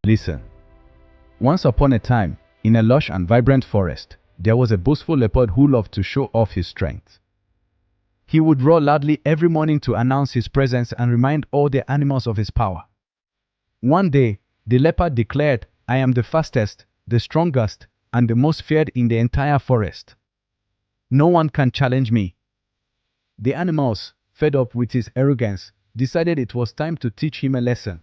Listen. Once upon a time, in a lush and vibrant forest, there was a boastful leopard who loved to show off his strength. He would roar loudly every morning to announce his presence and remind all the animals of his power. One day, the leopard declared, "I am the fastest, the strongest, and the most feared in the entire forest. No one can challenge me." The animals, fed up with his arrogance, decided it was time to teach him a lesson.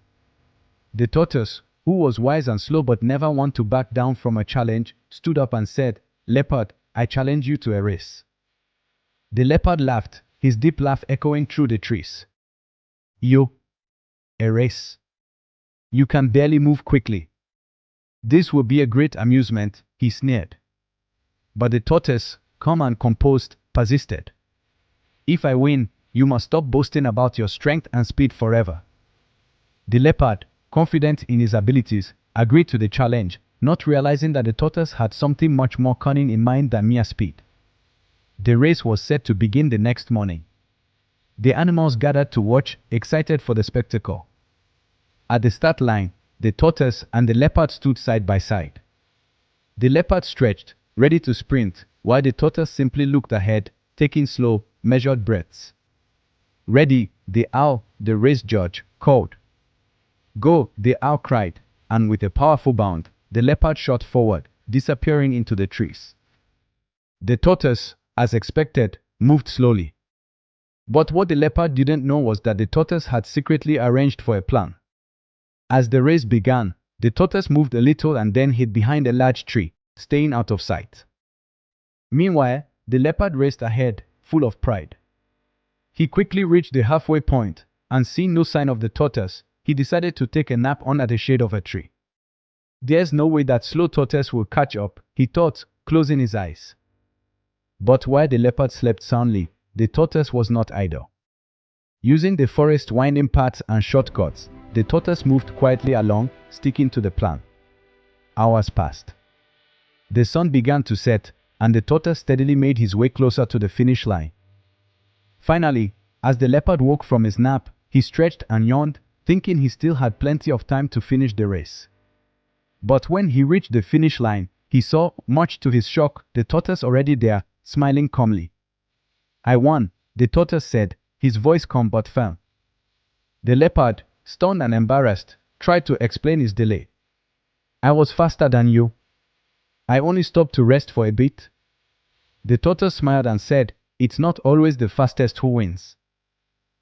The tortoise, who was wise and slow but never one to back down from a challenge, stood up and said, "Leopard, I challenge you to a race." The leopard laughed, his deep laugh echoing through the trees. "You? A race? You can barely move quickly. This will be a great amusement," he sneered. But the tortoise, calm and composed, persisted. "If I win, you must stop boasting about your strength and speed forever." The leopard, confident in his abilities, agreed to the challenge, not realizing that the tortoise had something much more cunning in mind than mere speed. The race was set to begin the next morning. The animals gathered to watch, excited for the spectacle. At the start line, the tortoise and the leopard stood side by side. The leopard stretched, ready to sprint, while the tortoise simply looked ahead, taking slow, measured breaths. "Ready," the owl, the race judge, called. "Go," the owl cried, and with a powerful bound, the leopard shot forward, disappearing into the trees. The tortoise, as expected, moved slowly. But what the leopard didn't know was that the tortoise had secretly arranged for a plan. As the race began, the tortoise moved a little and then hid behind a large tree, staying out of sight. Meanwhile, the leopard raced ahead, full of pride. He quickly reached the halfway point, and seeing no sign of the tortoise, he decided to take a nap under the shade of a tree. "There's no way that slow tortoise will catch up," he thought, closing his eyes. But while the leopard slept soundly, the tortoise was not idle. Using the forest winding paths and shortcuts, the tortoise moved quietly along, sticking to the plan. Hours passed. The sun began to set, and the tortoise steadily made his way closer to the finish line. Finally, as the leopard woke from his nap, he stretched and yawned, thinking he still had plenty of time to finish the race. But when he reached the finish line, he saw, much to his shock, the tortoise already there, smiling calmly. "I won," the tortoise said, his voice calm but firm. The leopard, stunned and embarrassed, tried to explain his delay. "I was faster than you. I only stopped to rest for a bit." The tortoise smiled and said, "It's not always the fastest who wins.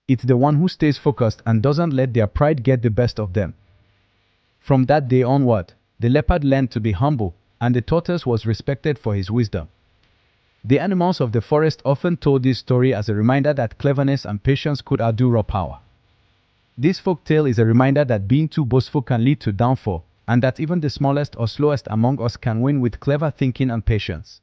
It's the one who stays focused and doesn't let their pride get the best of them." From that day onward, the leopard learned to be humble, and the tortoise was respected for his wisdom. The animals of the forest often told this story as a reminder that cleverness and patience could outdo raw power. This folk tale is a reminder that being too boastful can lead to downfall, and that even the smallest or slowest among us can win with clever thinking and patience.